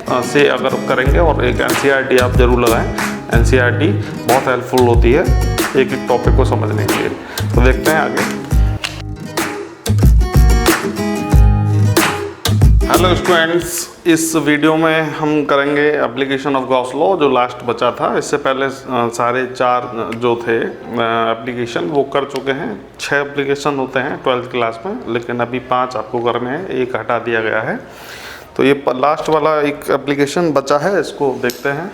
से अगर करेंगे और एक NCERT आप ज़रूर लगाएं। NCERT बहुत हेल्पफुल होती है एक एक टॉपिक को समझने के लिए। तो देखते हैं आगे। हेलो स्टूडेंट्स, इस वीडियो में हम करेंगे एप्लीकेशन ऑफ गॉस लॉ, जो लास्ट बचा था। इससे पहले सारे 4 जो थे एप्लीकेशन वो कर चुके हैं। 6 एप्लीकेशन होते हैं 12th क्लास में, लेकिन अभी 5 आपको करने हैं, एक हटा दिया गया है। तो ये लास्ट वाला एक एप्लीकेशन बचा है, इसको देखते हैं।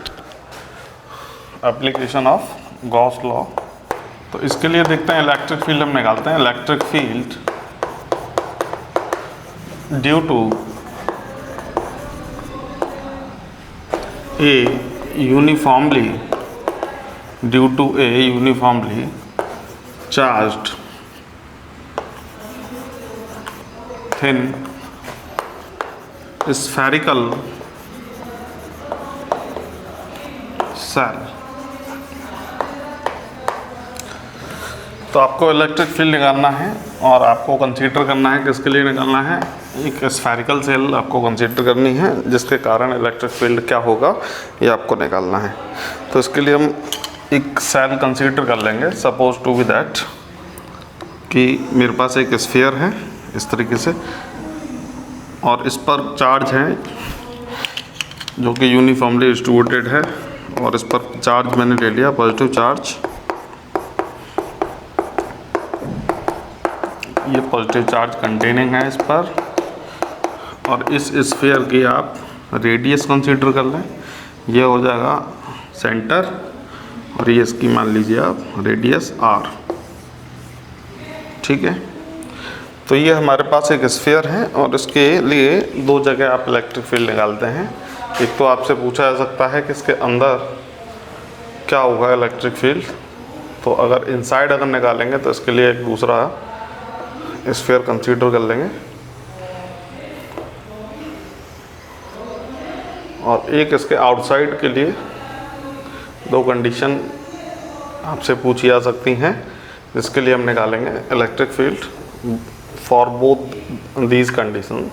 एप्लीकेशन ऑफ गॉस लॉ, तो इसके लिए देखते हैं इलेक्ट्रिक फील्ड हम निकालते हैं। Electric field due to a uniformly charged thin spherical cell। तो आपको इलेक्ट्रिक फील्ड निकालना है और आपको कंसीडर करना है, किसके लिए निकालना है, एक स्फेरिकल सेल आपको कंसीडर करनी है जिसके कारण इलेक्ट्रिक फील्ड क्या होगा ये आपको निकालना है। तो इसके लिए हम एक सेल कंसीडर कर लेंगे। सपोज टू बी दैट कि मेरे पास एक स्फीयर है इस तरीके से, और इस पर चार्ज है जो कि यूनिफॉर्मली डिस्ट्रीब्यूटेड है, और इस पर चार्ज मैंने ले लिया पॉजिटिव चार्ज। ये पॉजिटिव चार्ज कंटेनिंग है इस पर, और इस स्फीयर की आप रेडियस कंसीडर कर लें। ये हो जाएगा सेंटर, और ये इसकी मान लीजिए आप रेडियस r। ठीक है, तो ये हमारे पास एक स्फीयर है और इसके लिए 2 जगह आप इलेक्ट्रिक फील्ड निकालते हैं। एक तो आपसे पूछा जा सकता है कि इसके अंदर क्या होगा इलेक्ट्रिक फील्ड। तो अगर इनसाइड अगर निकालेंगे तो इसके लिए एक दूसरा स्फीयर कंसीडर कर लेंगे, और एक इसके आउटसाइड के लिए 2 कंडीशन आपसे पूछी जा सकती हैं, जिसके लिए हम निकालेंगे electric field for both these condition.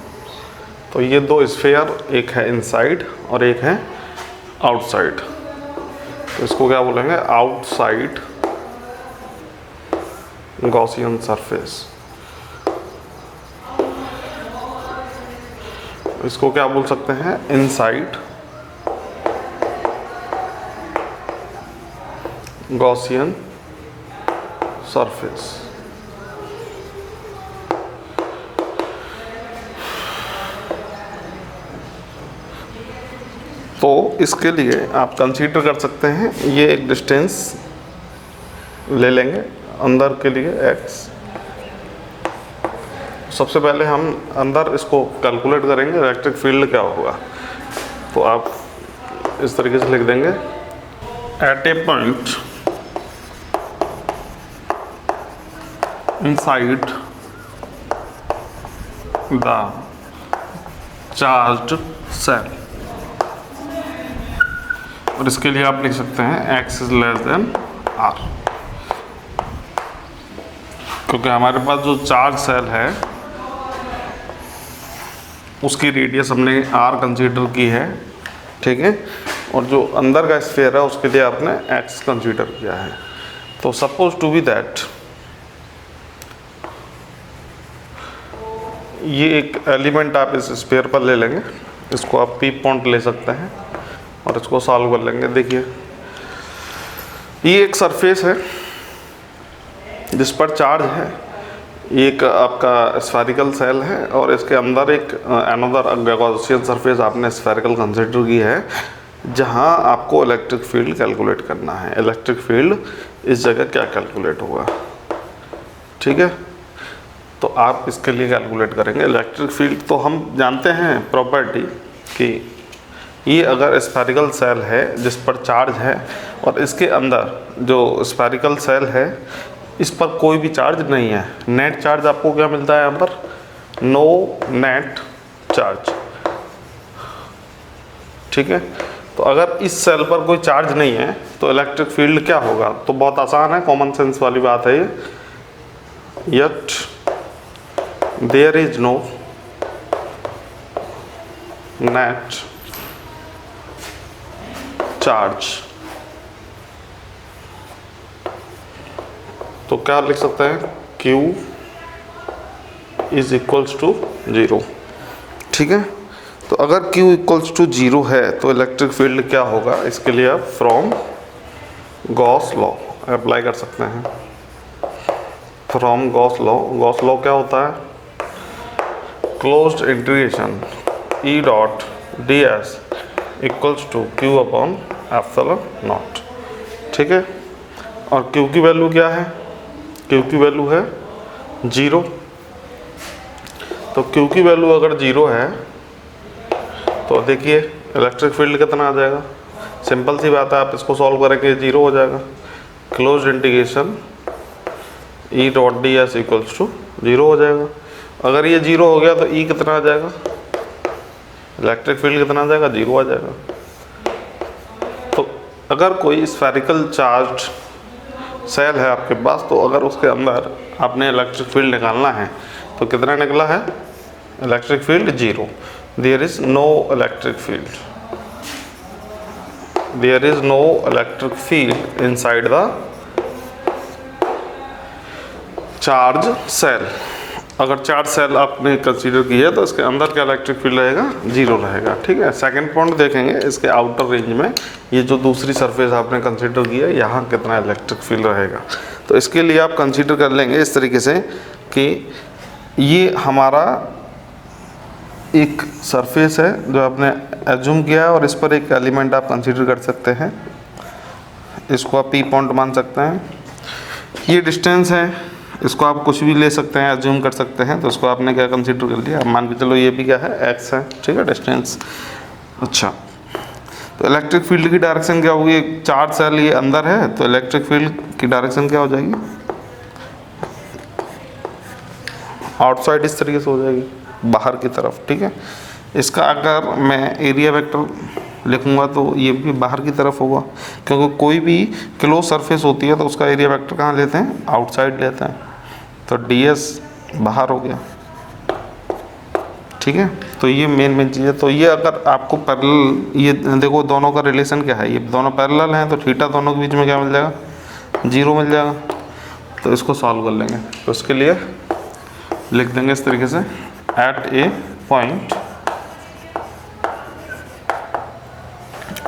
तो ये 2 स्फीयर, एक है इनसाइड और एक है आउटसाइड। तो इसको क्या बोलेंगे, आउटसाइड गॉसियन सरफेस। इसको क्या बोल सकते हैं, इनसाइड गॉसियन सरफेस। तो इसके लिए आप कंसीडर कर सकते हैं, ये एक डिस्टेंस ले लेंगे अंदर के लिए x। सबसे पहले हम अंदर इसको कैलकुलेट करेंगे इलेक्ट्रिक फील्ड क्या होगा। तो आप इस तरीके से लिख देंगे, at a point inside the charged shell. और इसके लिए आप लिख सकते हैं x is less than r, क्योंकि हमारे पास जो चार्ज सेल है उसकी रेडियस हमने r कंसीडर की है। ठीक है, और जो अंदर का स्फीयर है उसके लिए आपने x कंसीडर किया है। तो सपोज टू बी दैट ये एक एलिमेंट आप इस स्फीयर पर ले लेंगे, इसको आप p पॉइंट ले सकते हैं और इसको सॉल्व कर लेंगे। देखिए, ये एक सरफेस है जिस पर चार्ज है, एक आपका स्फेरिकल सेल है, और इसके अंदर एक अनदर गॉसियन सरफेस आपने स्फेरिकल कंसीडर की है, जहां आपको इलेक्ट्रिक फील्ड कैलकुलेट करना है। इलेक्ट्रिक फील्ड इस जगह क्या कैलकुलेट होगा। ठीक है, तो आप इसके लिए कैलकुलेट करेंगे इलेक्ट्रिक फील्ड। तो हम जानते हैं प्रॉपर्टी कि ये अगर स्फेरिकल सेल है जिस पर चार्ज है, और इसके अंदर जो स्फेरिकल सेल है इस पर कोई भी चार्ज नहीं है, नेट चार्ज आपको क्या मिलता है यहाँ पर, नो नेट चार्ज। ठीक है, तो अगर इस सेल पर कोई चार्ज नहीं है तो इलेक्ट्रिक फील्ड क्या होगा। तो बहुत आसान है, कॉमन सेंस वाली बात है ये। Yet there is no net charge. तो क्या लिख सकते हैं, Q इज इक्वल्स टू 0। ठीक है, तो अगर Q इक्वल्स टू 0 है तो इलेक्ट्रिक फील्ड क्या होगा, इसके लिए आप फ्रॉम गॉस लॉ अप्लाई कर सकते हैं। फ्रॉम गॉस लॉ क्या होता है, closed integration E dot D S equals to Q upon epsilon naught. ठीक है, और Q की वैल्यू क्या है, Q की वैल्यू है 0। तो Q की वैल्यू अगर 0 है तो देखिए इलेक्ट्रिक फील्ड कितना आ जाएगा, सिंपल सी बात है, आप इसको सॉल्व करेंगे 0 हो जाएगा। Closed integration E dot D S equals to 0 हो जाएगा। अगर ये 0 हो गया तो E कितना आ जाएगा, इलेक्ट्रिक फील्ड कितना आ जाएगा, 0 आ जाएगा। तो अगर कोई स्फेरिकल चार्ज सेल है आपके पास, तो अगर उसके अंदर आपने इलेक्ट्रिक फील्ड निकालना है तो कितना निकला है, electric field 0। There is no electric field, there is no electric field inside the charge shell. अगर चार्ज सेल आपने कंसीडर किया है तो इसके अंदर क्या इलेक्ट्रिक फील्ड रहेगा, 0 रहेगा। ठीक है, सेकंड पॉइंट देखेंगे, इसके आउटर रेंज में ये जो दूसरी सरफेस आपने कंसीडर किया है, यहाँ कितना इलेक्ट्रिक फील्ड रहेगा। तो इसके लिए आप कंसीडर कर लेंगे इस तरीके से कि ये हमारा एक सरफेस है जो आपने एज्यूम किया है और इस पर एक एलिमेंट आप कंसीडर कर सकते हैं, इसको आप P पॉइंट मान सकते हैं। ये डिस्टेंस है, इसको आप कुछ भी ले सकते हैं, एज्यूम कर सकते हैं। तो इसको आपने क्या कंसीडर कर लिया, अब मान के चलो ये भी क्या है, x है। ठीक है, डिस्टेंस। अच्छा, तो इलेक्ट्रिक फील्ड की डायरेक्शन क्या होगी, चार्ज सेल ये अंदर है तो इलेक्ट्रिक फील्ड की डायरेक्शन क्या हो जाएगी, आउटसाइड इस तरीके से हो जाएगी, बाहर की तरफ। ठीक है, इसका अगर मैं एरिया वेक्टर लिखूंगा तो ये भी बाहर की तरफ होगा, क्योंकि कोई भी क्लोज सरफेस होती है तो उसका एरिया वेक्टर कहाँ लेते हैं, आउटसाइड लेते हैं। तो ds बाहर हो गया। ठीक है, तो ये मेन चीज़ है। तो ये अगर आपको पैरेलल, ये देखो दोनों का रिलेशन क्या है, ये दोनों पैरेलल हैं तो थीटा दोनों के बीच में क्या मिल जाएगा, 0 मिल जाएगा। तो इसको सॉल्व कर लेंगे, तो इसके लिए लिख देंगे इस तरीके से, at a point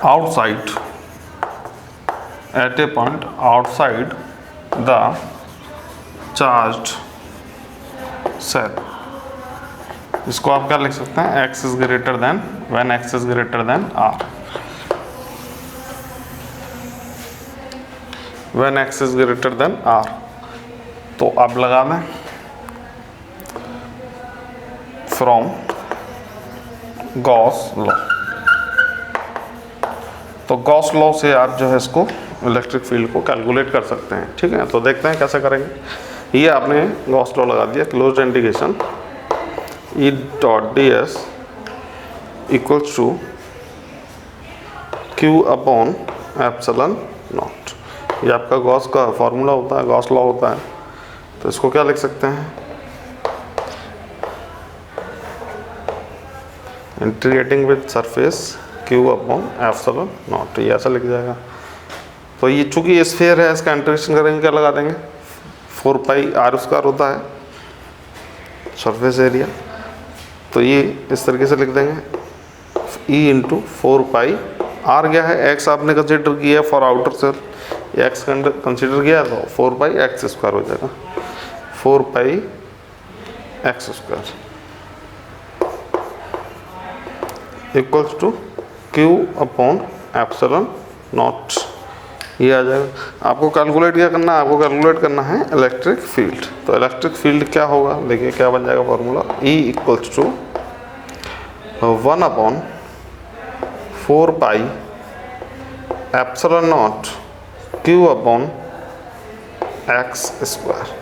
outside, at a point outside the charged cell, इसको आप क्या लिख सकते हैं, x is greater than, when x is greater than r, when x is greater than r। तो आप लगा दें फ्रॉम गॉस लॉ। तो गॉस लॉ से आप जो है इसको इलेक्ट्रिक फील्ड को कैलकुलेट कर सकते हैं। ठीक है, तो देखते हैं कैसे करेंगे। ये आपने गॉस लॉ लगा दिया, closed integration E dot D S equals to Q upon epsilon naught. ये आपका गॉस का फॉर्मूला होता है, गॉस लॉ होता है। तो इसको क्या लिख सकते हैं, integrating with surface Q upon epsilon naught, ये ऐसा लिख जाएगा। तो ये चूंकि स्फीयर है, इसका इंटीग्रेशन करेंगे, क्या लगा देंगे, 4 पाई r स्क्वायर होता है सरफेस एरिया। तो ये इस तरीके से लिख देंगे, E इंटू 4 पाई r क्या है, x आपने कंसिडर किया है for outer shell, x consider किया है तो 4 पाई x स्क्वायर हो जाएगा, 4 pi x square equals to Q upon epsilon naught. ये आ जाएगा। आपको कैलकुलेट क्या करना है, आपको कैलकुलेट करना है इलेक्ट्रिक फील्ड। तो इलेक्ट्रिक फील्ड क्या होगा, देखिए क्या बन जाएगा formula, E equals to 1 upon 4 pi epsilon naught Q upon x square,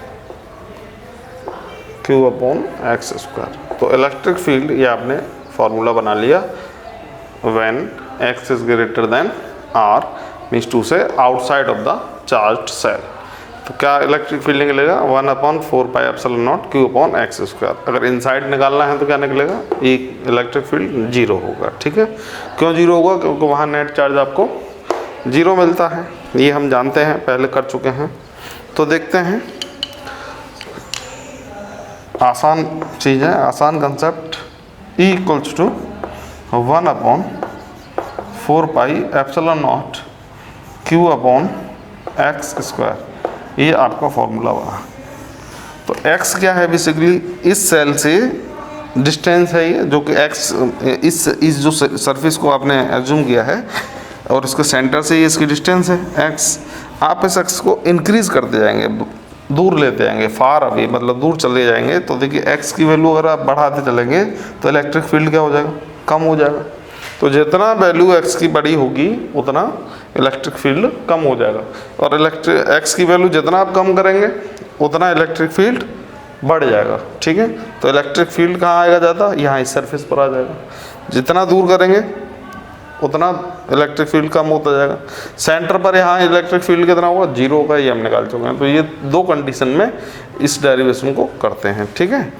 Q upon x square. तो इलेक्ट्रिक फील्ड ये आपने फॉर्मूला बना लिया, when x is greater than r means to say outside of the charged shell. तो क्या electric field निकलेगा, 1 upon 4 pi epsilon naught Q upon x square. अगर inside निकालना है तो क्या निकलेगा, एक इलेक्ट्रिक फील्ड 0 होगा। ठीक है, क्यों 0 होगा, क्योंकि वहाँ नेट चार्ज आपको 0 मिलता है, ये हम जानते हैं, पहले कर चुके हैं। तो देखते हैं, आसान चीज़ है, आसान concept. E equals to 1/4πε0 Q upon X square, ये आपका फॉर्मूला बना। तो x क्या है, बेसिकली इस सेल से डिस्टेंस है ये, जो कि x इस जो सरफेस को आपने एज्यूम किया है और इसके सेंटर से ये इसकी डिस्टेंस है x। आप इस x को इंक्रीज करते जाएंगे, दूर लेते जाएंगे, फार अभी मतलब दूर चले जाएंगे। तो देखिए x की वैल्यू अगर आप बढ़ाते चलेंगे तो इलेक्ट्रिक फील्ड क्या हो जाएगा, कम हो जाएगा। तो जितना वैल्यू x की बड़ी होगी उतना इलेक्ट्रिक फील्ड कम हो जाएगा, और x की वैल्यू जितना आप कम करेंगे उतना इलेक्ट्रिक फील्ड बढ़ जाएगा। ठीक है, तो इलेक्ट्रिक फील्ड कहाँ आएगा ज़्यादा, यहाँ इस सरफेस पर आ जाएगा। जितना दूर करेंगे उतना इलेक्ट्रिक फील्ड कम होता जाएगा। सेंटर पर यहाँ इलेक्ट्रिक फील्ड कितना होगा, 0 का, ये हम निकाल चुके हैं। तो ये 2 कंडीशन में इस डेरिवेशन को करते हैं। ठीक है,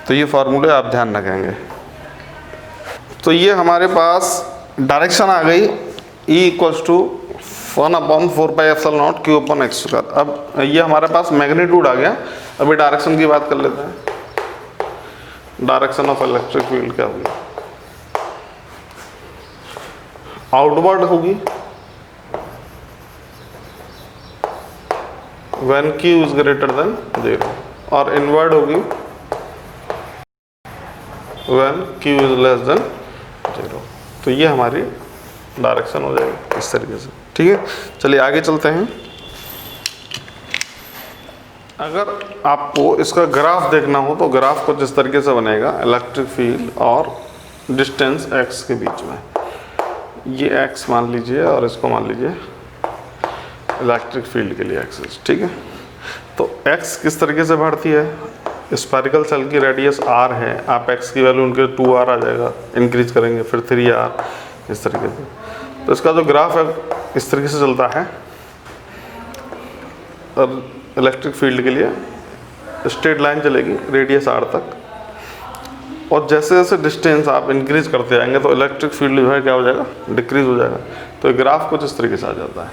तो ये फार्मूले आप ध्यान रखेंगे। तो ये हमारे पास डायरेक्शन आ गई, E equals to 1/4πε0 Q upon X square. अब ये हमारे पास मैग्नीट्यूड आ गया। अभी डायरेक्शन की बात कर लेते हैं। डायरेक्शन ऑफ इलेक्ट्रिक फील्ड क्या होगी, आउटवर्ड होगी when Q is greater than 0, और इनवर्ड होगी when Q is less then 0। तो ये हमारी डायरेक्शन हो जाएगी इस तरीके से। ठीक है, चलिए आगे चलते हैं। अगर आपको इसका ग्राफ देखना हो तो ग्राफ कुछ इस तरीके से बनेगा, इलेक्ट्रिक फील्ड और डिस्टेंस x के बीच में। ये x मान लीजिए और इसको मान लीजिए इलेक्ट्रिक फील्ड के लिए एक्सिस। ठीक है, तो x किस तरीके से बढ़ती है, स्फेरिकल सेल की रेडियस r है, आप x की वैल्यू उनके 2r आ जाएगा, इंक्रीज करेंगे फिर 3r, इस तरीके से। तो इसका जो ग्राफ है इस तरीके से चलता है। अब इलेक्ट्रिक फील्ड के लिए स्ट्रेट लाइन चलेगी रेडियस r तक, और जैसे जैसे डिस्टेंस आप इंक्रीज करते जाएंगे तो इलेक्ट्रिक फील्ड जो है क्या हो जाएगा, डिक्रीज हो जाएगा। तो ये ग्राफ कुछ इस तरीके से आ जाता है,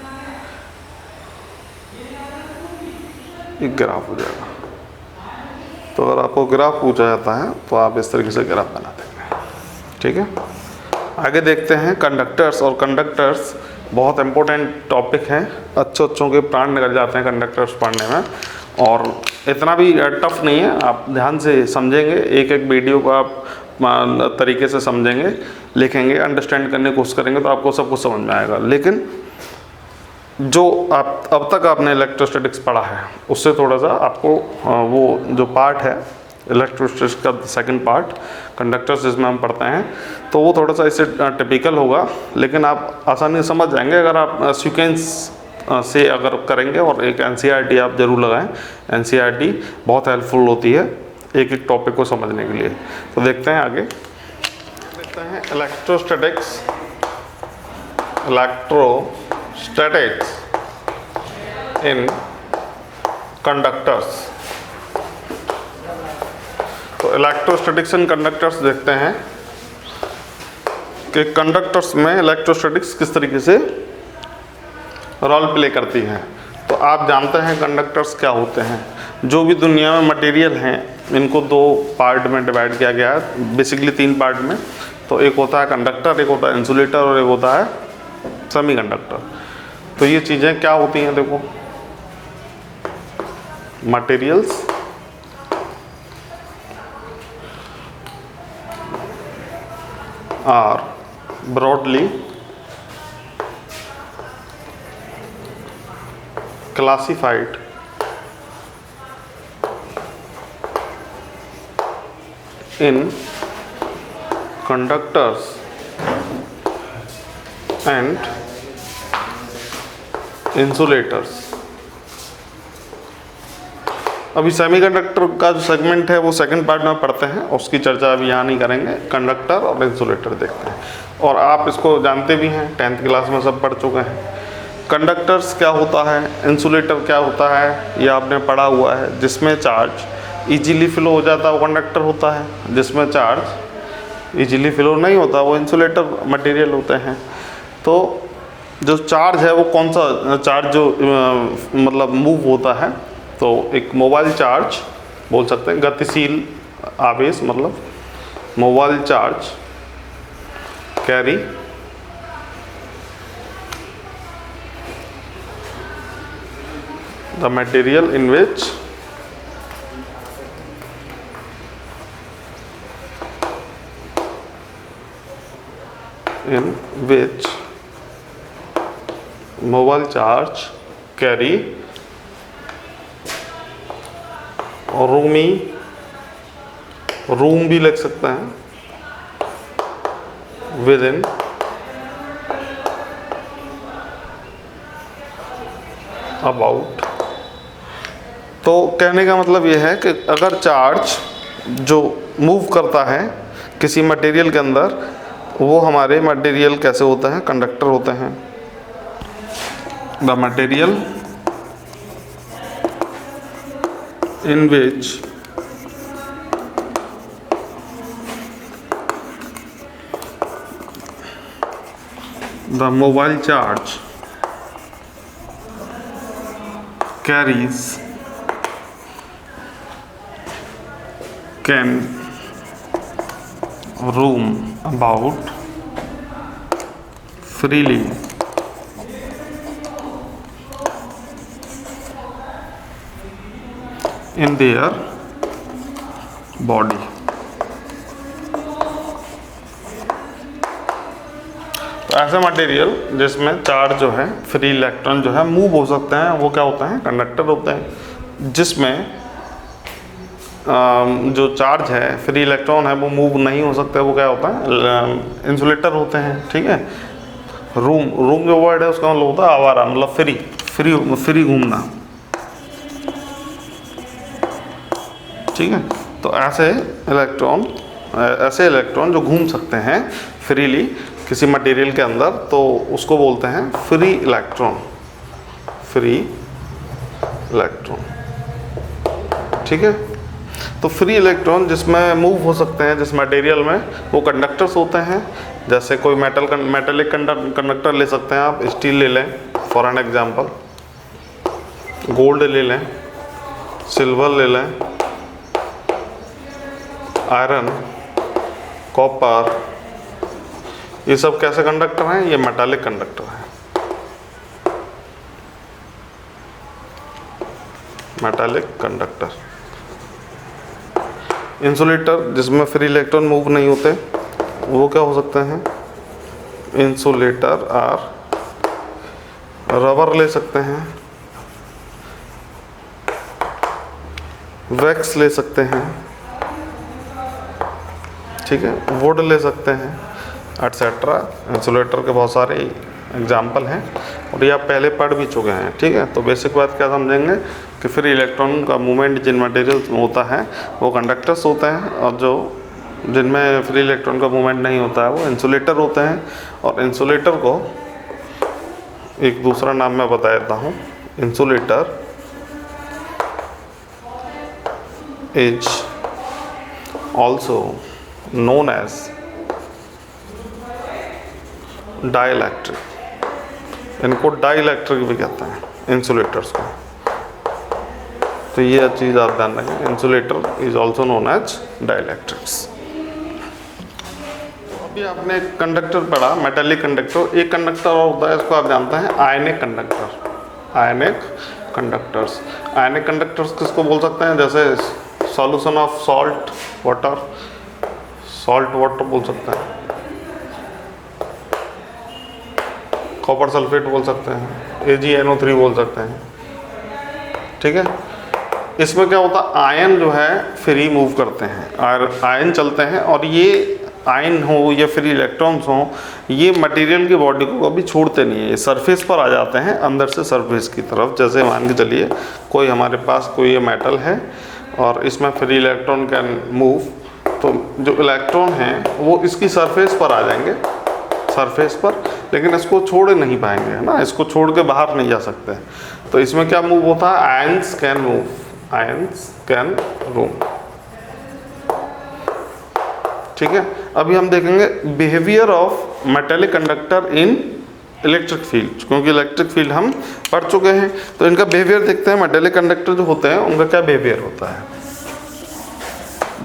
एक ग्राफ हो जाएगा। तो अगर आपको ग्राफ पूछा जाता है तो आप इस तरीके से ग्राफ बना देंगे। ठीक है, आगे देखते हैं कंडक्टर्स। और कंडक्टर्स बहुत इंपॉर्टेंट टॉपिक हैं, अच्छों के प्राण निकल जाते हैं कंडक्टर्स पढ़ने में, और इतना भी टफ नहीं है। आप ध्यान से समझेंगे, एक एक वीडियो को आप तरीके से समझेंगे, लिखेंगे, अंडरस्टैंड करने की कोशिश करेंगे तो आपको सब कुछ समझ में आएगा। लेकिन जो आप अब तक आपने इलेक्ट्रोस्टैटिक्स पढ़ा है उससे थोड़ा सा आपको वो जो पार्ट है इलेक्ट्रोस्टैटिक्स का सेकंड पार्ट कंडक्टर्स जिसमें हम पढ़ते हैं, तो वो थोड़ा सा इससे टिपिकल होगा, लेकिन आप आसानी से समझ जाएंगे अगर आप सीक्वेंस से अगर करेंगे। और एक NCERT आप ज़रूर लगाएं, NCERT बहुत हेल्पफुल होती है एक एक टॉपिक को समझने के लिए। तो देखते हैं आगे, देखते हैं इलेक्ट्रोस्टैटिक्स इन कंडक्टर्स। तो इलेक्ट्रोस्टैटिक्स इन कंडक्टर्स देखते हैं कि कंडक्टर्स में इलेक्ट्रोस्टैटिक्स किस तरीके से रोल प्ले करती है। तो आप जानते हैं कंडक्टर्स क्या होते हैं। जो भी दुनिया में मटेरियल हैं इनको 2 पार्ट में डिवाइड किया गया है, बेसिकली 3 पार्ट में। तो एक होता है कंडक्टर, एक होता है इंसुलेटर और एक होता है सेमीकंडक्टर। तो ये चीज़ें क्या होती हैं, देखो, materials are broadly classified in conductors and insulators। अभी सेमीकंडक्टर का जो सेगमेंट है वो सेकंड पार्ट में पढ़ते हैं, उसकी चर्चा अभी यहाँ नहीं करेंगे। कंडक्टर और इंसुलेटर देखते हैं, और आप इसको जानते भी हैं, 10th क्लास में सब पढ़ चुके हैं। कंडक्टर्स क्या होता है, इंसुलेटर क्या होता है, ये आपने पढ़ा हुआ है। जिसमें चार्ज इजीली फ्लो हो जाता है वो कंडक्टर होता है, जिसमें चार्ज इजीली फ्लो नहीं होता वो इंसुलेटर मटेरियल होते हैं। तो जो चार्ज है वो कौन सा चार्ज जो मतलब मूव होता है, तो एक मोबाइल चार्ज बोल सकते हैं, गतिशील आवेश मतलब mobile charge carry the material in which mobile charge carry और रूम भी लिख सकते हैं विद इन अबाउट। तो कहने का मतलब ये है कि अगर चार्ज जो मूव करता है किसी मटेरियल के अंदर, वो हमारे मटेरियल कैसे होते हैं, कंडक्टर होते हैं। The material in which the mobile charge carries can roam about freely in their body। तो ऐसा मटेरियल जिसमें चार्ज जो है, फ्री इलेक्ट्रॉन जो है मूव हो सकते हैं, वो क्या होते हैं, कंडक्टर होते हैं। जिसमें जो चार्ज है, फ्री इलेक्ट्रॉन है, वो मूव नहीं हो सकते, वो क्या होता है, इंसुलेटर होते हैं। ठीक है। रूम जो वर्ड है उसका मतलब होता है आवारा, मतलब फ्री घूमना। ठीक है। तो ऐसे इलेक्ट्रॉन जो घूम सकते हैं फ्रीली किसी मटेरियल के अंदर, तो उसको बोलते हैं फ्री इलेक्ट्रॉन। ठीक है। तो फ्री इलेक्ट्रॉन जिसमें मूव हो सकते हैं जिस मटेरियल में, वो कंडक्टर्स होते हैं। जैसे कोई मेटेलिक कंडक्टर ले सकते हैं आप, स्टील ले लें फॉर एन एग्जांपल, गोल्ड ले लें, सिल्वर ले लें, आयरन, कॉपर, ये सब कैसे कंडक्टर हैं, ये मेटालिक कंडक्टर हैं। Metallic conductor. इंसुलेटर जिसमें फ्री इलेक्ट्रॉन मूव नहीं होते, वो क्या हो सकते हैं, इंसुलेटर आर रबर ले सकते हैं, वैक्स ले सकते हैं, ठीक है, वुड ले सकते हैं, एटसेट्रा। इंसुलेटर के बहुत सारे एग्जाम्पल हैं और ये आप पहले पढ़ भी चुके हैं। ठीक है। तो बेसिक बात क्या समझेंगे कि फिर इलेक्ट्रॉन का मूवमेंट जिन मटेरियल्स में होता है वो कंडक्टर्स होते हैं, और जो जिनमें फ्री इलेक्ट्रॉन का मूवमेंट नहीं होता है वो इंसुलेटर होते हैं। और इंसुलेटर को एक दूसरा नाम मैं बता देता हूँ। Insulator is also known as dielectric. इनको डाइइलेक्ट्रिक भी कहते हैं इंसुलेटर्स को। तो ये चीज़ आप ध्यान रखें, insulator is also known as dielectrics. अभी आपने कंडक्टर पढ़ा, मेटालिक कंडक्टर। एक कंडक्टर और होता है, इसको आप जानते हैं आयनिक कंडक्टर। आयनिक कंडक्टर्स किसको बोल सकते हैं, जैसे सॉल्यूशन ऑफ सॉल्ट वाटर बोल सकते हैं, कॉपर सल्फेट बोल सकते हैं, AgNO3 बोल सकते हैं। ठीक है। इसमें क्या होता है, आयन जो है फ्री मूव करते हैं, और आयन चलते हैं, और ये आयन हो या फ्री इलेक्ट्रॉन्स हो, ये मटेरियल की बॉडी को कभी छोड़ते नहीं है, ये सरफेस पर आ जाते हैं, अंदर से सरफेस की तरफ। जैसे मान के चलिए कोई हमारे पास कोई ये मेटल है और इसमें फ्री इलेक्ट्रॉन कैन मूव, तो जो इलेक्ट्रॉन हैं वो इसकी सरफेस पर आ जाएंगे, सरफेस पर, लेकिन इसको छोड़ नहीं पाएंगे, है ना, इसको छोड़ के बाहर नहीं जा सकते। तो इसमें क्या मूव होता है, ions can move, ions can room. ठीक है। अभी हम देखेंगे behaviour of metallic conductor in electric field, क्योंकि इलेक्ट्रिक फील्ड हम पढ़ चुके हैं। तो इनका बिहेवियर देखते हैं। मेटेलिक कंडक्टर जो होते हैं उनका क्या बिहेवियर होता है।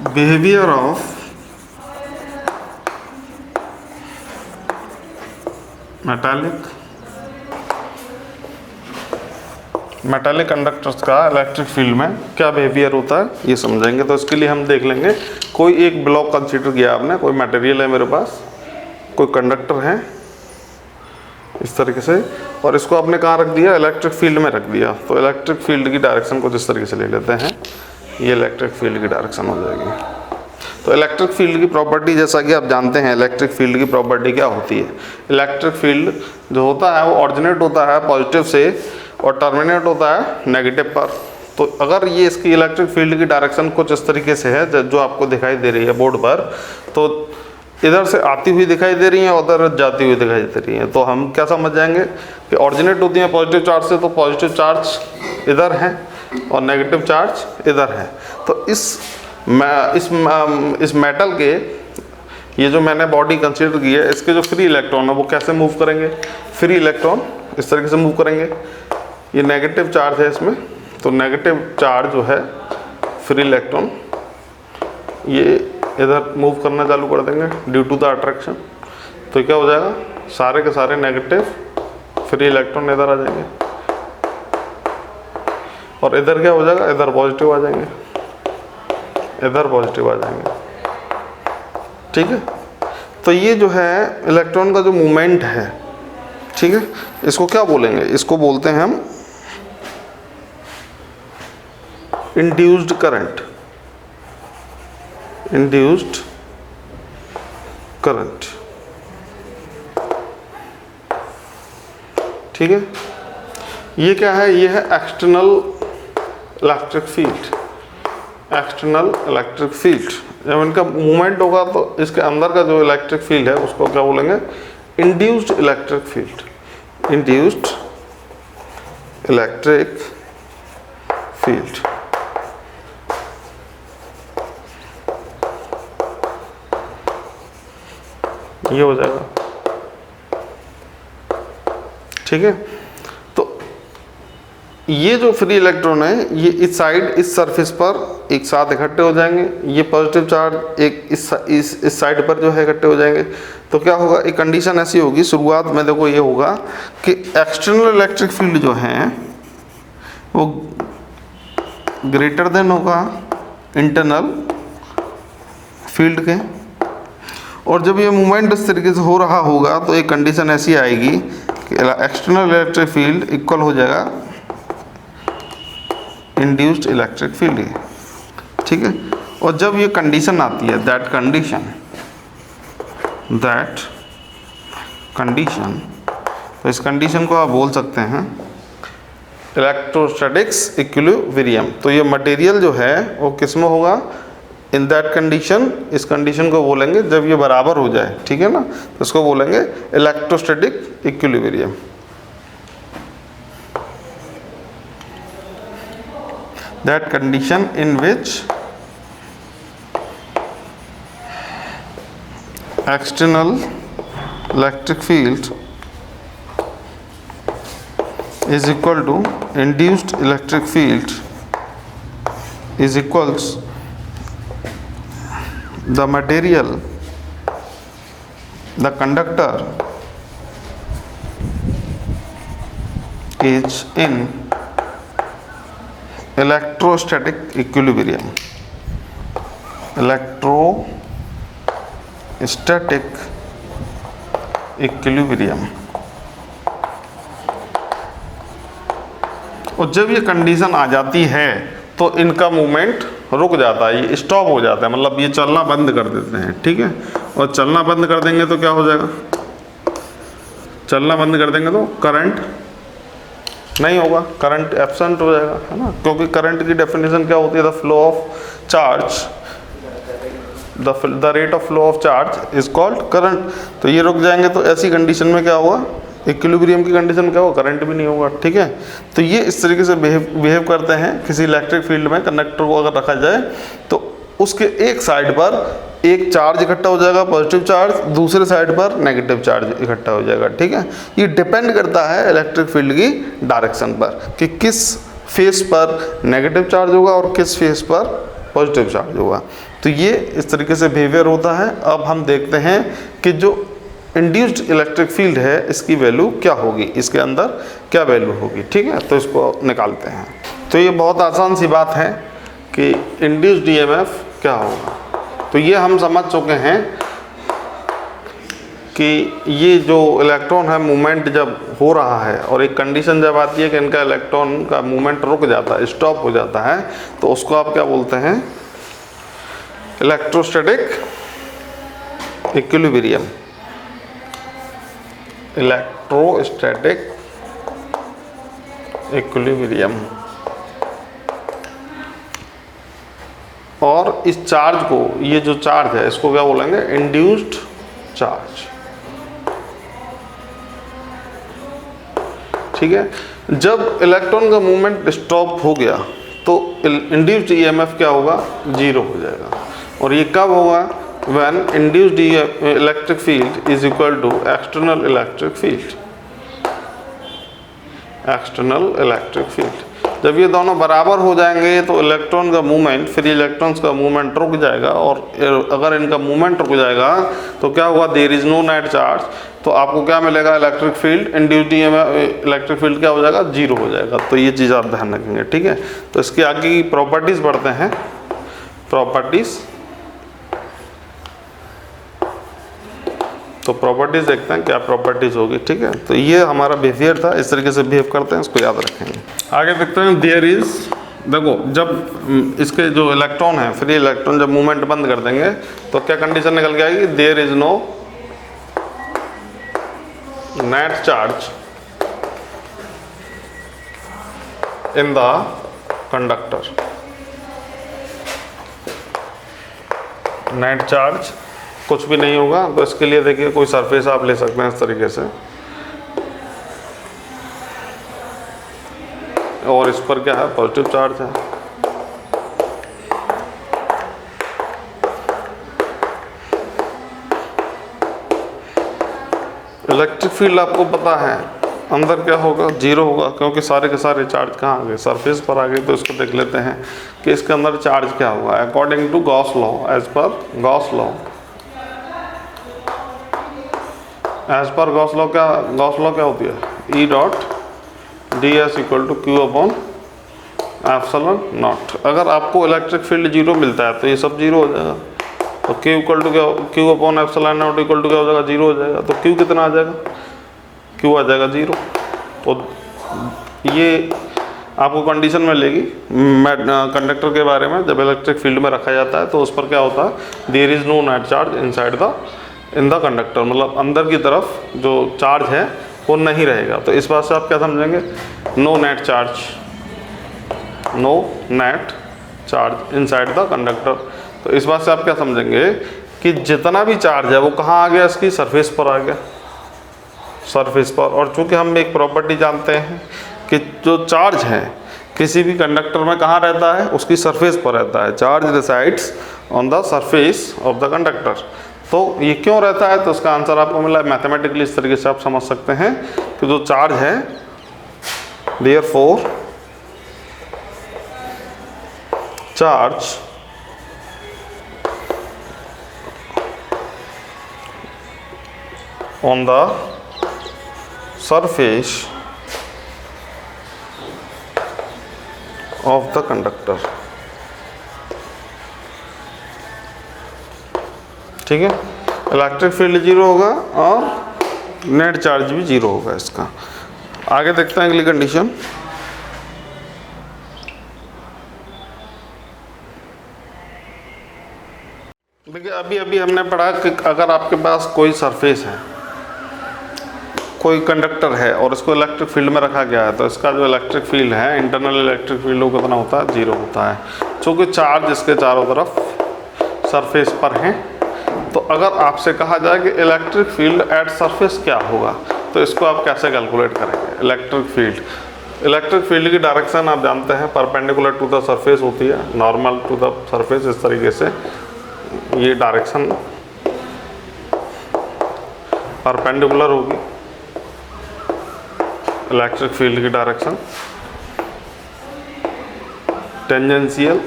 बिहेवियर ऑफ मेटालिक कंडक्टर्स का इलेक्ट्रिक फील्ड में क्या बिहेवियर होता है ये समझेंगे। तो इसके लिए हम देख लेंगे, कोई एक ब्लॉक कंसीडर किया आपने, कोई मटेरियल है मेरे पास, कोई कंडक्टर है इस तरीके से, और इसको आपने कहाँ रख दिया, इलेक्ट्रिक फील्ड में रख दिया। तो इलेक्ट्रिक फील्ड की डायरेक्शन को जिस तरीके से ले लेते हैं, ये इलेक्ट्रिक फील्ड की डायरेक्शन हो जाएगी। तो इलेक्ट्रिक फील्ड की प्रॉपर्टी, जैसा कि आप जानते हैं इलेक्ट्रिक फील्ड की प्रॉपर्टी क्या होती है। इलेक्ट्रिक फील्ड जो होता है वो ऑरिजिनेट होता है पॉजिटिव से और टर्मिनेट होता है नेगेटिव पर। तो अगर ये इसकी इलेक्ट्रिक फील्ड की डायरेक्शन कुछ इस तरीके से है जो आपको दिखाई दे रही है बोर्ड पर, तो इधर से आती हुई दिखाई दे रही है, उधर जाती हुई दिखाई दे रही है, तो हम क्या समझ जाएंगे कि ऑरिजिनेट होती हैं पॉजिटिव चार्ज से, तो पॉजिटिव चार्ज इधर है और नेगेटिव चार्ज इधर है। तो इस मेटल के ये जो मैंने बॉडी कंसीडर की है, इसके जो फ्री इलेक्ट्रॉन है वो कैसे मूव करेंगे, फ्री इलेक्ट्रॉन इस तरीके से मूव करेंगे। ये नेगेटिव चार्ज है इसमें, तो नेगेटिव चार्ज जो है फ्री इलेक्ट्रॉन ये इधर मूव करना चालू कर देंगे ड्यू टू द अट्रैक्शन। तो क्या हो जाएगा, सारे के सारे नेगेटिव फ्री इलेक्ट्रॉन इधर आ जाएंगे और इधर क्या हो जाएगा, इधर पॉजिटिव आ जाएंगे, इधर पॉजिटिव आ जाएंगे। ठीक है, तो ये जो है इलेक्ट्रॉन का जो मूवमेंट है, ठीक है, इसको क्या बोलेंगे, इसको बोलते हैं हम इंड्यूस्ड करंट। इंड्यूस्ड करंट, ठीक है। ये क्या है, ये है external electric field. External electric field, जब इनका मूवमेंट होगा तो इसके अंदर का जो इलेक्ट्रिक फील्ड है उसको क्या बोलेंगे, induced electric field. Induced electric field. ये हो जाएगा, ठीक है। तो ये जो फ्री इलेक्ट्रॉन है ये इस साइड, इस सरफेस पर एक साथ इकट्ठे हो जाएंगे। ये पॉजिटिव चार्ज एक इस साइड पर जो है इकट्ठे हो जाएंगे। तो क्या होगा, एक कंडीशन ऐसी होगी शुरुआत में, देखो ये होगा कि एक्सटर्नल इलेक्ट्रिक फील्ड जो है वो ग्रेटर देन होगा इंटरनल फील्ड के। और जब ये मूवमेंट इस तरीके से हो रहा होगा तो एक कंडीशन ऐसी आएगी कि एक्सटर्नल इलेक्ट्रिक फील्ड इक्वल हो जाएगा इंड्यूस्ड इलेक्ट्रिक फील्ड, ठीक है। और जब ये कंडीशन आती है, दैट कंडीशन, तो इस कंडीशन को आप बोल सकते हैं इलेक्ट्रोस्टैटिक्स इक्विलिब्रियम। तो ये मटेरियल जो है वो किस में होगा, इन दैट कंडीशन। इस कंडीशन को बोलेंगे जब ये बराबर हो जाए, ठीक है ना, तो इसको बोलेंगे electrostatic equilibrium. That condition in which external electric field is equal to induced electric field is equals the material, the conductor is in electrostatic equilibrium. Electrostatic equilibrium। और जब ये कंडीशन आ जाती है तो इनका मूवमेंट रुक जाता है, ये स्टॉप हो जाता है, मतलब ये चलना बंद कर देते हैं, ठीक है। और चलना बंद कर देंगे तो क्या हो जाएगा, चलना बंद कर देंगे तो करंट नहीं होगा, करंट एब्सेंट हो जाएगा, है ना। क्योंकि करंट की डेफिनेशन क्या होती है, the flow of charge, the rate of flow of charge is called current. तो ये रुक जाएंगे तो ऐसी कंडीशन में क्या होगा, इक्विलिब्रियम की कंडीशन में क्या होगा, करंट भी नहीं होगा, ठीक है। तो ये इस तरीके से बिहेव करते हैं किसी इलेक्ट्रिक फील्ड में। कंडक्टर को अगर रखा जाए तो उसके एक साइड पर एक चार्ज इकट्ठा हो जाएगा पॉजिटिव चार्ज, दूसरे साइड पर नेगेटिव चार्ज इकट्ठा हो जाएगा, ठीक है। ये डिपेंड करता है इलेक्ट्रिक फील्ड की डायरेक्शन पर कि किस फेस पर नेगेटिव चार्ज होगा और किस फेस पर पॉजिटिव चार्ज होगा। तो ये इस तरीके से बिहेवियर होता है। अब हम देखते हैं कि जो इंड्यूस्ड इलेक्ट्रिक फील्ड है इसकी वैल्यू क्या होगी, इसके अंदर क्या वैल्यू होगी, ठीक है। तो इसको निकालते हैं। तो ये बहुत आसान सी बात है कि इंड्यूस्ड ईएमएफ क्या होगा। तो ये हम समझ चुके हैं कि ये जो इलेक्ट्रॉन है मूवमेंट जब हो रहा है और एक कंडीशन जब आती है कि इनका इलेक्ट्रॉन का मूवमेंट रुक जाता है, स्टॉप हो जाता है, तो उसको आप क्या बोलते हैं, इलेक्ट्रोस्टैटिक इक्विलिब्रियम। Electrostatic equilibrium. और इस चार्ज को, ये जो चार्ज है इसको क्या बोलेंगे, इंड्यूस्ड चार्ज, ठीक है। जब इलेक्ट्रॉन का मूवमेंट स्टॉप हो गया तो इंड्यूस्ड ईएमएफ क्या होगा, 0 हो जाएगा। और ये कब होगा, when induced electric field is equal to external electric field. External electric field जब ये दोनों बराबर हो जाएंगे तो इलेक्ट्रॉन का मूवमेंट, फिर इलेक्ट्रॉन्स का मूवमेंट रुक जाएगा। और अगर इनका मूवमेंट रुक जाएगा तो क्या होगा, there is no net charge. तो आपको क्या मिलेगा, electric field, induced electric field क्या हो जाएगा, 0 हो जाएगा। तो ये चीज़ आप ध्यान रखेंगे, ठीक है। तो इसके आगे की प्रॉपर्टीज़ पढ़ते हैं। प्रॉपर्टीज़, तो प्रॉपर्टीज़ देखते हैं क्या प्रॉपर्टीज़ होगी, ठीक है। तो ये हमारा बिहेवियर था, इस तरीके से बिहेव करते हैं, इसको याद रखेंगे। आगे देखते हैं, देयर इज, देखो जब इसके जो इलेक्ट्रॉन है, फ्री इलेक्ट्रॉन जब मूवमेंट बंद कर देंगे तो क्या कंडीशन निकल के आएगी, there is no net charge in the conductor. Net charge कुछ भी नहीं होगा। तो इसके लिए देखिए कोई सरफेस आप ले सकते हैं इस तरीके से, और इस पर क्या है, पॉजिटिव चार्ज है। इलेक्ट्रिक फील्ड आपको पता है अंदर क्या होगा, 0 होगा, क्योंकि सारे के सारे चार्ज कहाँ आ गए, सरफेस पर आ गए। तो इसको देख लेते हैं कि इसके अंदर चार्ज क्या होगा, according to Gauss law, as per Gauss law. As per Gauss law क्या होती है, E dot D s equal to Q upon epsilon naught. अगर आपको इलेक्ट्रिक फील्ड 0 मिलता है तो ये सब 0 हो जाएगा। तो क्यू इक्वल टू क्या, Q upon epsilon naught equal to क्या हो जाएगा, 0 हो जाएगा। तो क्यू कितना आ जाएगा, क्यू आ जाएगा 0। तो ये आपको कंडीशन में लेगी कंडक्टर के बारे में, जब इलेक्ट्रिक फील्ड में रखा जाता है तो उस पर क्या होता है, there is no net charge inside in the conductor, मतलब अंदर की तरफ जो चार्ज है वो नहीं रहेगा। तो इस बात से आप क्या समझेंगे, no net charge, no net charge inside the conductor. तो इस बात से आप क्या समझेंगे कि जितना भी चार्ज है वो कहाँ आ गया, इसकी सरफेस पर आ गया, सरफेस पर। और चूंकि हम एक प्रॉपर्टी जानते हैं कि जो चार्ज है किसी भी कंडक्टर में कहाँ रहता है, उसकी सरफेस पर रहता है। Charge resides on the surface of the conductor. तो ये क्यों रहता है, तो उसका आंसर आपको मिला है मैथमेटिकली। इस तरीके से आप समझ सकते हैं कि जो चार्ज है, therefore charge on the surface of the conductor, ठीक है। इलेक्ट्रिक फील्ड 0 होगा और नेट चार्ज भी 0 होगा इसका। आगे देखते हैं अगली कंडीशन। देखिए अभी हमने पढ़ा कि अगर आपके पास कोई सरफेस है, कोई कंडक्टर है और इसको इलेक्ट्रिक फील्ड में रखा गया है, तो इसका जो इलेक्ट्रिक फील्ड है, इंटरनल इलेक्ट्रिक फील्ड वो कितना होता है, 0 होता है। चूँकि चार्ज इसके चारों तरफ सरफेस पर हैं, तो अगर आपसे कहा जाए कि इलेक्ट्रिक फील्ड एट सरफेस क्या होगा, तो इसको आप कैसे कैलकुलेट करेंगे। इलेक्ट्रिक फील्ड की डायरेक्शन आप जानते हैं परपेंडिकुलर टू द सरफेस होती है, नॉर्मल टू द सरफेस, इस तरीके से ये डायरेक्शन परपेंडिकुलर होगी इलेक्ट्रिक फील्ड की डायरेक्शन, टेंजेंशियल,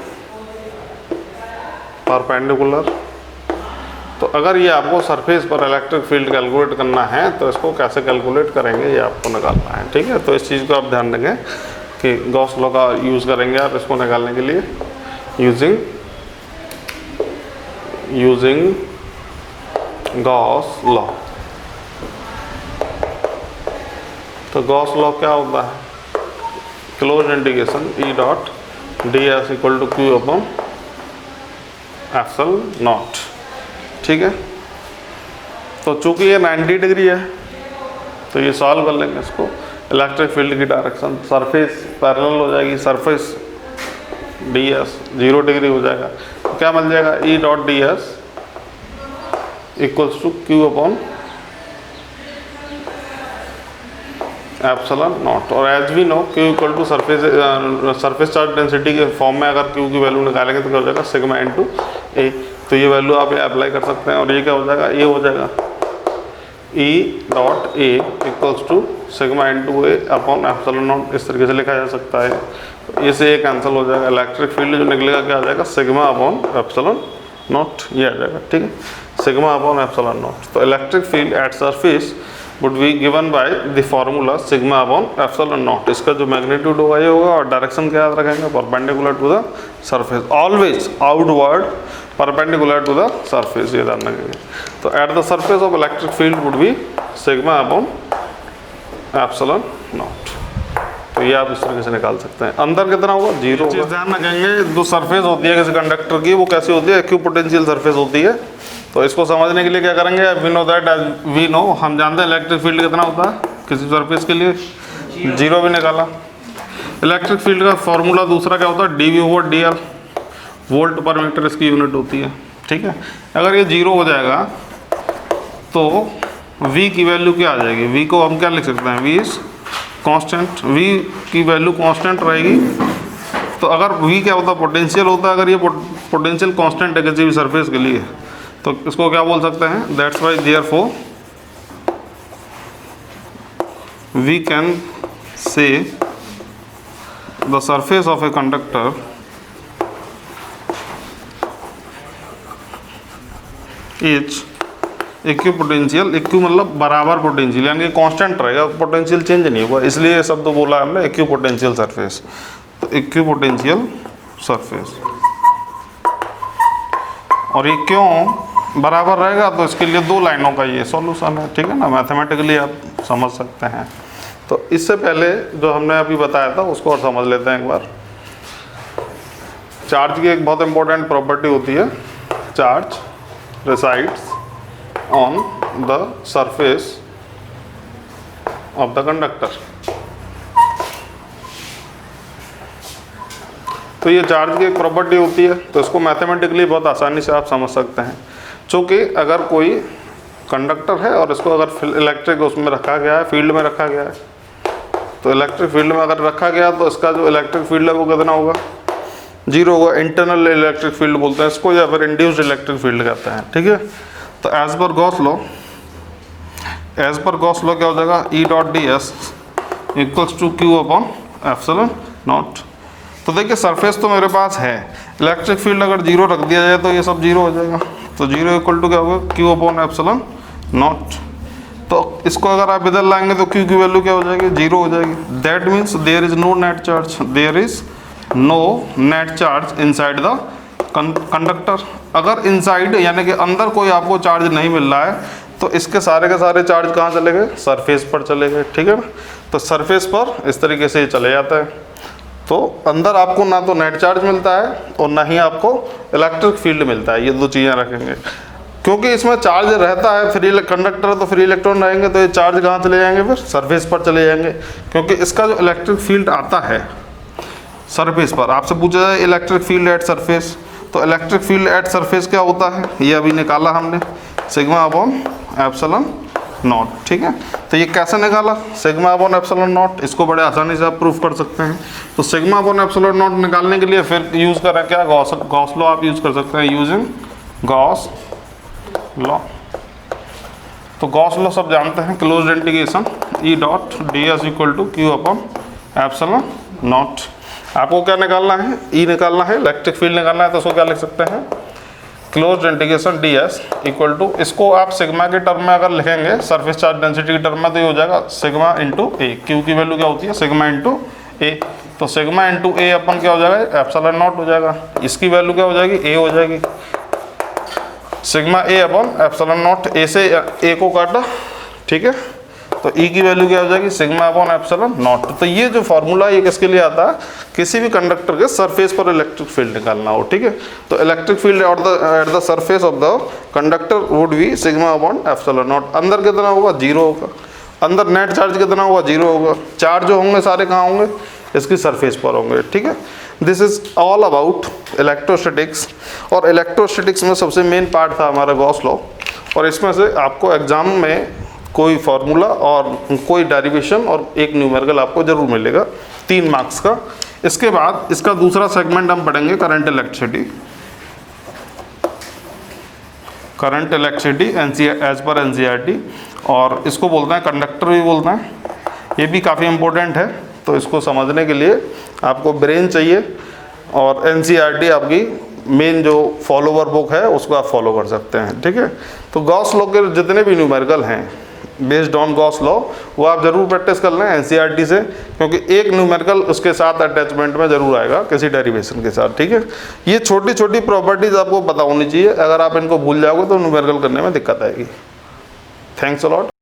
परपेंडिकुलर। तो अगर ये आपको सरफेस पर इलेक्ट्रिक फील्ड कैलकुलेट करना है तो इसको कैसे कैलकुलेट करेंगे ये आपको निकालना है, ठीक है। तो इस चीज़ को आप ध्यान रखें कि गॉस लॉ का यूज़ करेंगे आप इसको निकालने के लिए, यूजिंग गॉस लॉ। तो गॉस लॉ क्या होता है? Close integration E dot D s equal to Q upon epsilon naught, ठीक है। तो चूंकि ये 90 डिग्री है तो ये सॉल्व कर लेंगे इसको। इलेक्ट्रिक फील्ड की डायरेक्शन सरफेस पैरेलल हो जाएगी, सरफेस डी एस 0 डिग्री हो जाएगा। तो क्या मिल जाएगा? E dot D S equals to Q upon epsilon naught. और as we know Q equal to surface charge density के फॉर्म में अगर क्यू की वैल्यू निकालेंगे तो क्या हो जाएगा? सिग्मा इनटू ए। तो ये वैल्यू आप अप्लाई कर सकते हैं और ये क्या हो जाएगा? ये हो जाएगा E dot A equals to sigma into A upon epsilon naught. इस तरीके से लिखा जा सकता है। तो ये से ये कैंसिल हो जाएगा, इलेक्ट्रिक फील्ड जो निकलेगा क्या आ जाएगा? सिग्मा अपॉन एप्सिलॉन नॉट, ये आ जाएगा, ठीक है, सिग्मा अपॉन एप्सिलॉन नॉट। तो electric field at surface would be given by the formula sigma upon epsilon naught। इसका जो मैग्नीट्यूड होगा ये होगा और डायरेक्शन क्या याद रखेंगे? Perpendicular to the surface, always outward perpendicular to the surface, ये ध्यान रखेंगे। तो at the surface of electric field would be sigma upon epsilon naught. तो ये आप इस तरीके से निकाल सकते हैं। अंदर कितना होगा? 0 होगा। ध्यान रखेंगे जो सरफेस होती है किसी कंडक्टर की वो कैसी होती है? इक्विपोटेंशियल सरफेस होती है। तो इसको समझने के लिए क्या करेंगे? We know that, we know, हम जानते हैं इलेक्ट्रिक फील्ड कितना होता है किसी सरफेस के लिए, 0 भी निकाला। इलेक्ट्रिक फील्ड का फॉर्मूला दूसरा क्या होता है? D V over d L, volt पर मीटर इसकी यूनिट होती है, ठीक है। अगर ये 0 हो जाएगा तो V की वैल्यू क्या आ जाएगी? V को हम क्या लिख सकते हैं? V इज कांस्टेंट, V की वैल्यू कांस्टेंट रहेगी। तो अगर V क्या होता है? पोटेंशियल होता है। अगर ये पोटेंशियल कांस्टेंट है किसी भी सरफेस के लिए तो इसको क्या बोल सकते हैं? That's why therefore we can say the surface of a conductor is equipotential. Equi मतलब बराबर पोटेंशियल, यानी कांस्टेंट रहेगा, पोटेंशियल चेंज नहीं होगा, इसलिए ये शब्द बोला हमने इक्विपोटेंशियल सरफेस। तो इक्विपोटेंशियल सरफेस, और ये क्यों बराबर रहेगा? तो इसके लिए 2 लाइनों का ये सॉल्यूशन है, ठीक है ना, मैथमेटिकली आप समझ सकते हैं। तो इससे पहले जो हमने अभी बताया था उसको और समझ लेते हैं एक बार। चार्ज की एक बहुत इंपॉर्टेंट प्रॉपर्टी होती है, charge resides on the surface of the conductor। तो ये चार्ज की एक प्रॉपर्टी होती है, तो इसको मैथमेटिकली बहुत आसानी से आप समझ सकते हैं। चूँकि अगर कोई कंडक्टर है और इसको अगर इलेक्ट्रिक उसमें रखा गया है, फील्ड में रखा गया है, तो इलेक्ट्रिक फील्ड में अगर रखा गया तो इसका जो इलेक्ट्रिक फील्ड है वो कितना होगा? 0 होगा। इंटरनल इलेक्ट्रिक फील्ड बोलते हैं इसको, या फिर इंड्यूस्ड इलेक्ट्रिक फील्ड कहते हैं, ठीक है। तो एज पर गॉस लॉ क्या हो जाएगा? E dot D S equals to Q upon epsilon naught. तो देखिए सरफेस तो मेरे पास है, इलेक्ट्रिक फील्ड अगर 0 रख दिया जाए तो ये सब 0 हो जाएगा। तो 0 इक्वल टू क्या होगा? Q upon epsilon naught. तो इसको अगर आप इधर लाएंगे तो क्यू की वैल्यू क्या हो जाएगी? 0 हो जाएगी। That means there is no net charge, there is no net charge inside the conductor. अगर इनसाइड यानी कि अंदर कोई आपको चार्ज नहीं मिल रहा है तो इसके सारे के सारे चार्ज कहाँ चले गए? सरफेस पर चले गए, ठीक है ना। तो सरफेस पर इस तरीके से चले जाता है। तो अंदर आपको ना तो नेट चार्ज मिलता है और ना ही आपको इलेक्ट्रिक फील्ड मिलता है, ये 2 चीज़ें रखेंगे। क्योंकि इसमें चार्ज रहता है, फ्री कंडक्टर है तो फ्री इलेक्ट्रॉन रहेंगे, तो ये चार्ज कहाँ चले जाएंगे? फिर सरफेस पर चले जाएंगे। क्योंकि इसका जो इलेक्ट्रिक फील्ड आता है सरफेस पर, आपसे पूछा जाए इलेक्ट्रिक फील्ड एट सरफेस, तो इलेक्ट्रिक फील्ड एट सरफेस क्या होता है? ये अभी निकाला हमने, सिग्मा अपॉन एप्सिलॉन नॉट, ठीक है। तो ये कैसे निकाला? सिग्मा अपॉन एप्सिलॉन नॉट, इसको बड़े आसानी से आप प्रूफ कर सकते हैं। तो सिग्मा अपॉन एप्सिलॉन नॉट निकालने के लिए फिर यूज़ करें क्या? गॉस लॉ आप यूज़ कर सकते हैं, यूजिंग गॉस लॉ। तो गॉस लॉ सब जानते हैं, close integration E dot D s equal to Q upon epsilon naught. आपको क्या निकालना है, ई निकालना है, इलेक्ट्रिक फील्ड निकालना है, तो उसको क्या लिख सकते हैं, close integration d s equal to, इसको आप सिग्मा के टर्म में अगर लिखेंगे सरफेस चार्ज डेंसिटी के टर्म में, तो ये हो जाएगा सिग्मा इंटू ए। क्यू की वैल्यू क्या होती है, सिग्मा इंटू ए। तो सिग्मा इंटू ए अपन क्या हो जाएगा, एप्सिलॉन नॉट हो जाएगा। इसकी वैल्यू क्या हो जाएगी, ए हो जाएगी, sigma A upon epsilon naught. A से ए को काटा, ठीक है, तो ई की वैल्यू क्या हो जाएगी, सिग्मा अपॉन एप्सिलॉन नॉट। तो ये जो फॉर्मूला ये किसके लिए आता है, किसी भी कंडक्टर के सरफेस पर इलेक्ट्रिक फील्ड निकालना हो, ठीक है। तो electric field at the surface of the conductor would be sigma upon epsilon not. अंदर कितना होगा, जीरो होगा, अंदर नेट चार्ज कितना होगा, जीरो होगा। चार्ज जो होंगे सारे कहाँ होंगे, इसकी सरफेस पर होंगे, ठीक है। This is all about electrostatics. और इलेक्ट्रोस्टैटिक्स में सबसे मेन पार्ट था हमारा गॉस लॉ, और इसमें से आपको एग्जाम में कोई फार्मूला और कोई डेरिवेशन और एक न्यूमेरिकल आपको जरूर मिलेगा 3 मार्क्स का। इसके बाद इसका दूसरा सेगमेंट हम पढ़ेंगे current electricity. Current electricity as per NCERT, और इसको बोलते हैं कंडक्टर भी बोलते हैं। ये भी काफ़ी इंपॉर्टेंट है, तो इसको समझने के लिए आपको ब्रेन चाहिए, और एनसीईआरटी आपकी मेन जो फॉलोवर बुक है उसको आप फॉलो कर सकते हैं, ठीक है। तो गॉस लॉ के जितने भी न्यूमेरिकल हैं बेस्ड ऑन गॉस लॉ, वो आप जरूर प्रैक्टिस कर लें एनसीईआरटी से, क्योंकि एक न्यूमेरिकल उसके साथ अटैचमेंट में जरूर आएगा किसी डेरिवेशन के साथ, ठीक है। ये छोटी छोटी प्रॉपर्टीज आपको पता होनी चाहिए, अगर आप इनको भूल जाओगे तो न्यूमेरिकल करने में दिक्कत आएगी। Thanks a lot.